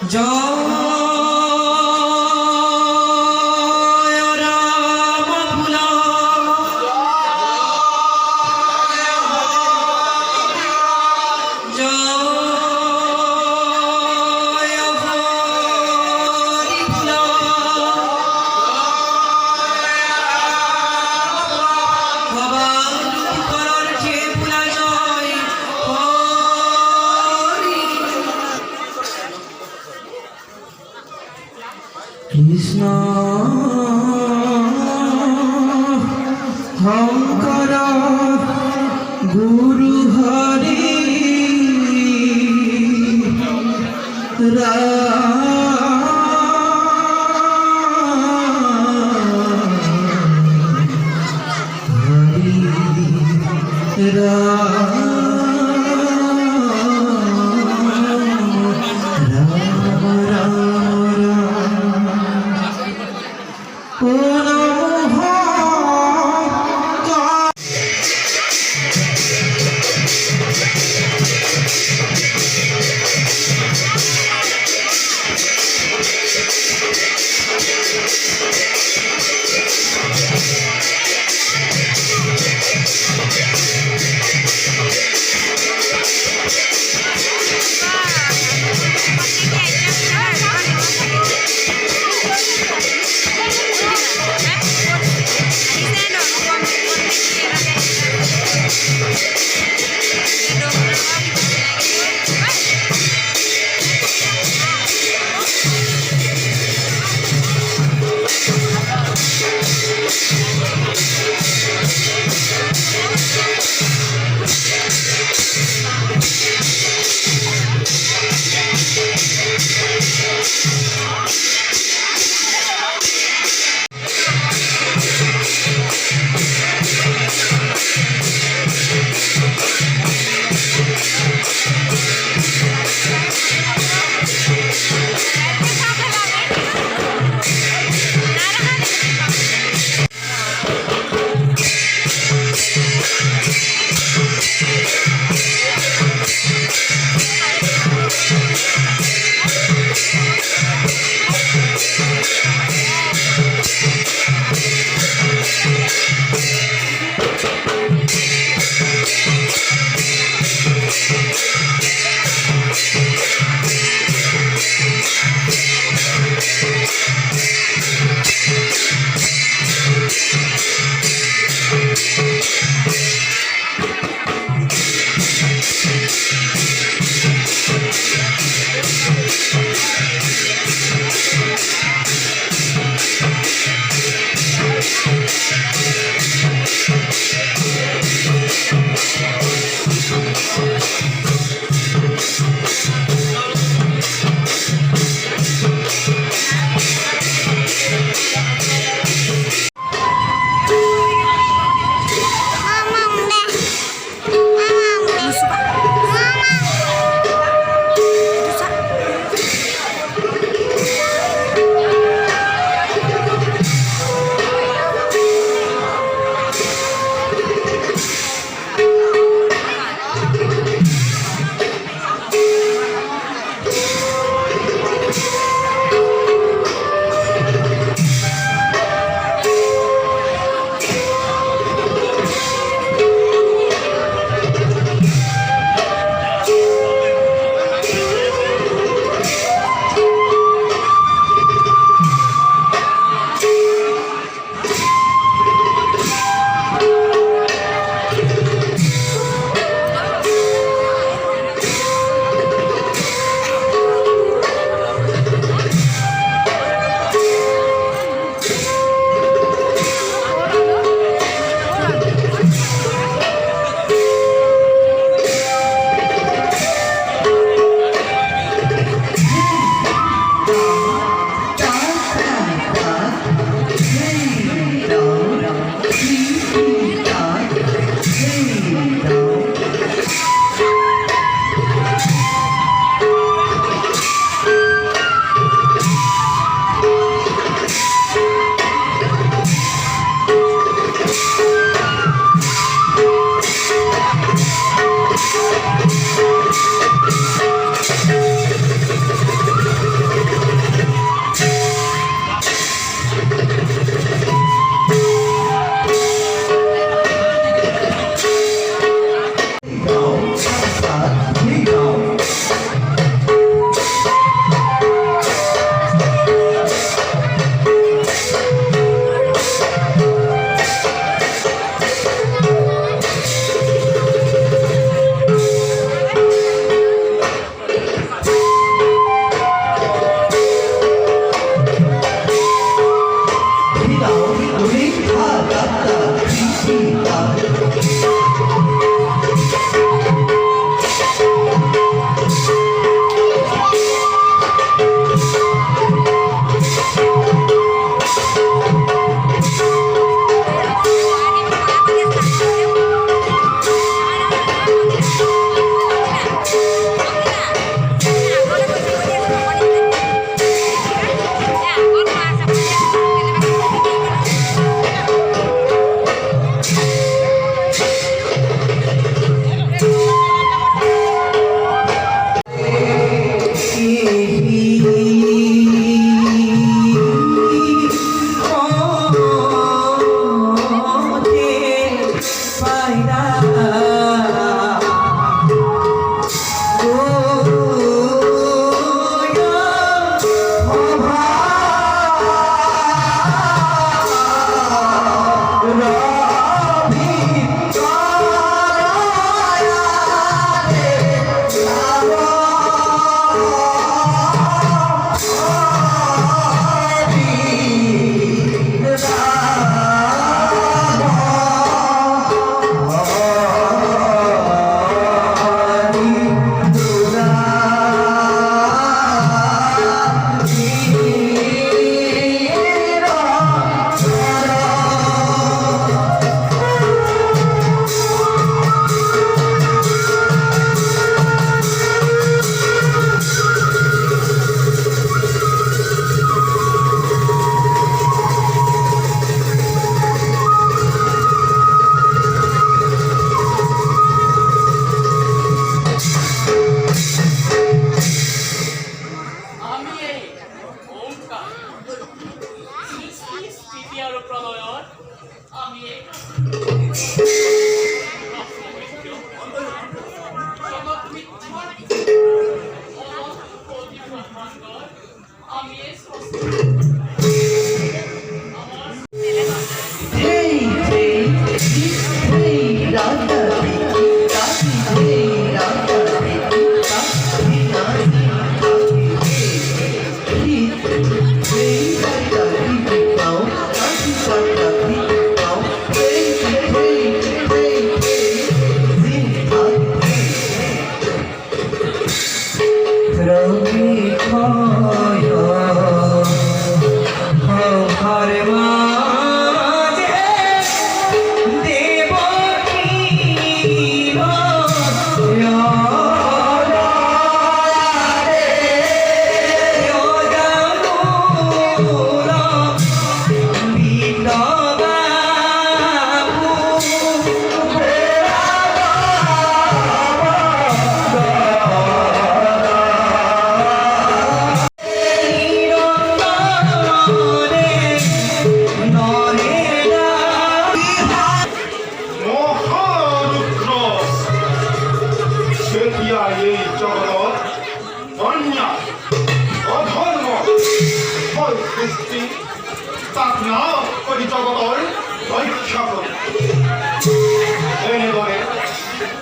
জয় রাম ফুলা জয় হরি ফুলা ভবানী করার যে ফুলা জয় হরি কৃষ্ণ শঙ্কর গুরু হরি হরি পাইরা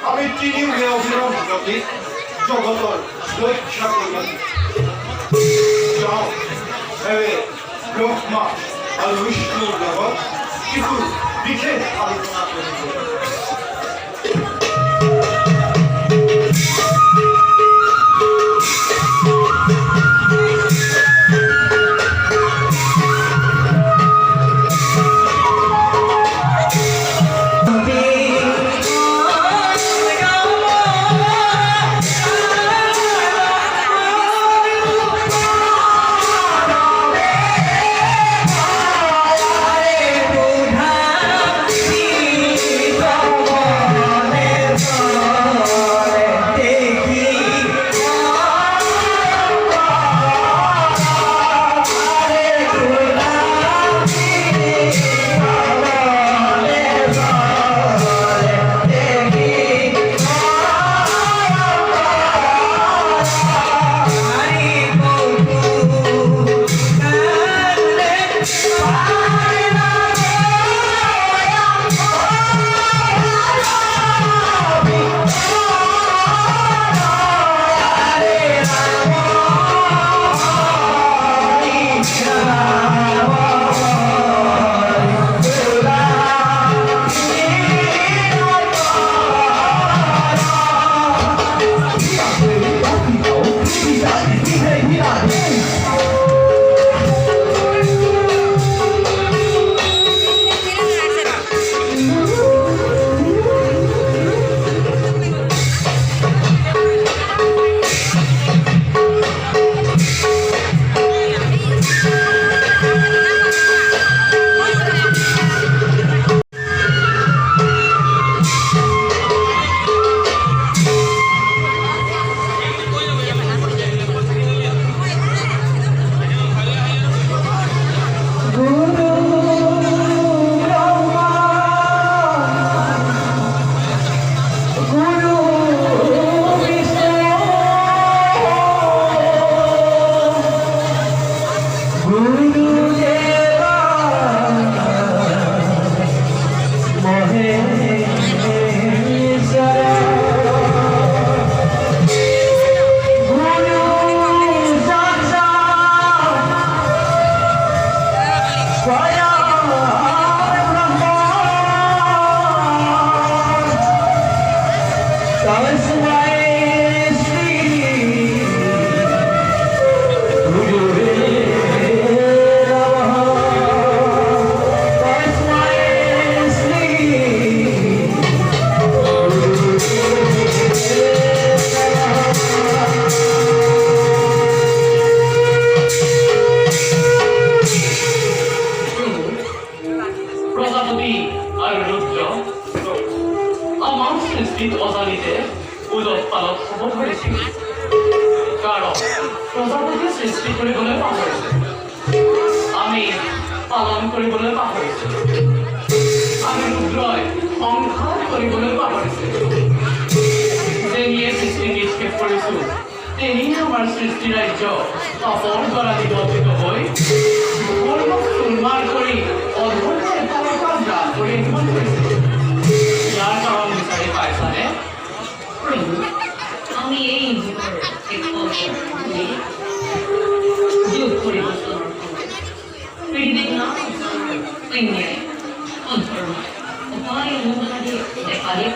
আমি তিনি অভিনব জগৎ জগতর রক্ষা করিবেন যাও ভেবে ব্রহ্মা আর বিষ্ণুর জগৎ কিছু বিশেষ আলোচনা করিব Bye. নিশ্চিত অজানিতে উলট পালট হ'ব ধৰিছিল কাৰণ প্ৰজাপতিয়ে সৃষ্টি কৰিবলৈ পাহৰিছে আমি পালন কৰিবলৈ পাহৰিছো আমি ৰুদ্ৰই সংঘাত কৰিবলৈ পাহৰিছে যেনিয়ে সৃষ্টি নিক্ষেপ কৰিছো তেনিয়ে আমাৰ সৃষ্টি ৰাজ্য পাপৰ দ্বাৰা নিবন্ধিত হৈ চুৰমাৰ কৰি অধৰ্ম এফালৰ পৰা গ্ৰাস কৰি আহিব ধৰিছে ইয়াৰ কাৰণ বিচাৰি পাইছানে প্ৰভু আমি এই যুগৰ এক যুগ পৰিৱৰ্তনৰ পৃথিৱীত নাম অন্যায় অধৰ্ম উপায় অনুসাৰে দেখা দিয়ে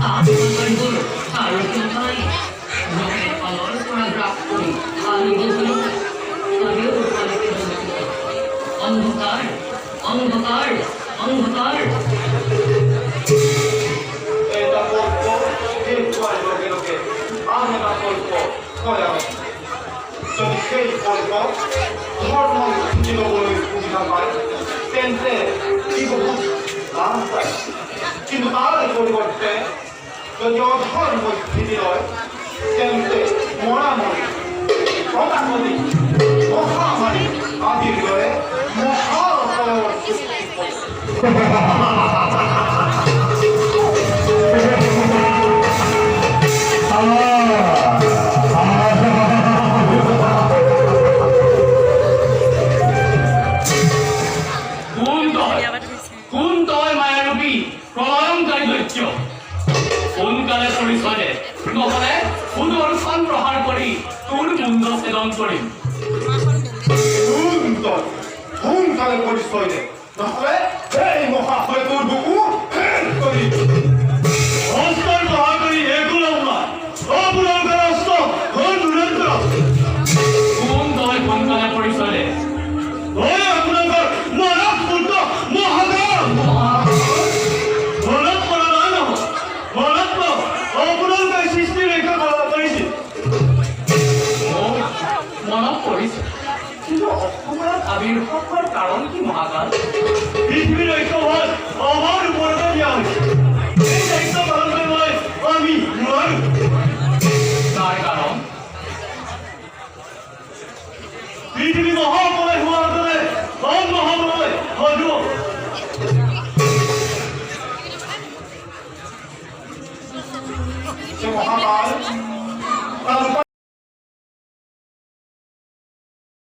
আত্মবোৰ আৰু নাই ফালৰ পৰা গ্ৰাস কৰি অন্ধকাৰ অন্ধকাৰ অন্ধকাৰ এটা গল্প শেষ হওয়ার লগে লগে আমি না গল্প কয়া যদি সেই গল্প ধর্ম জীবনের সুবিধা পায় তেন্তে কি বহুত লাভ পায় কিন্তু তার পরিবর্তে যদি অধর্ম স্থিতি হয় তেন্তে মরামরি প্রধানমন্ত্রী মহামারী আদির দরে মহাপর কোন তই মায়াৰূপী প্ৰলয়ংকাৰী দৈত্য সোনকালে পৰিচয় দে নহ'লে সুদৰ্শন প্ৰহাৰ কৰি তোৰ মুণ্ড ছেদন কৰিম সোনকালে পৰিচয় দে নহ'লে এই মহাশয়টোৰ বুকু ফেৰ কৰি অস্ত্ৰৰ প্ৰহাৰ কৰি একো নহয় অপুৰংকাৰ অস্ত্ৰ হ'ল দুৰন্ত কোন তই সোনকালে পৰিচয় দে মই আপোনালোকৰ মানৱ পুত্ৰ মহাদেৱ মনত পৰা নাই নহয় মনত আপোনালোকে সৃষ্টি ৰক্ষা কৰিব পাৰিছিল মনত পৰিছে কিন্তু অসমত আবিৰ্ভাৱ হোৱাৰ কাৰণ কি মহাকাল পৃথিৱীৰ ৰক্ষা হোৱাত আমাৰ ওপৰতে দিয়া হৈছে এই দায়িত্ব পালন কৰিবলৈ আমি নোৱাৰো তাৰ কাৰণ পৃথিৱী মহাপ্ৰলয় হোৱাৰ দৰে মহাপ্ৰলয় হয়তো সে মহাকাল তার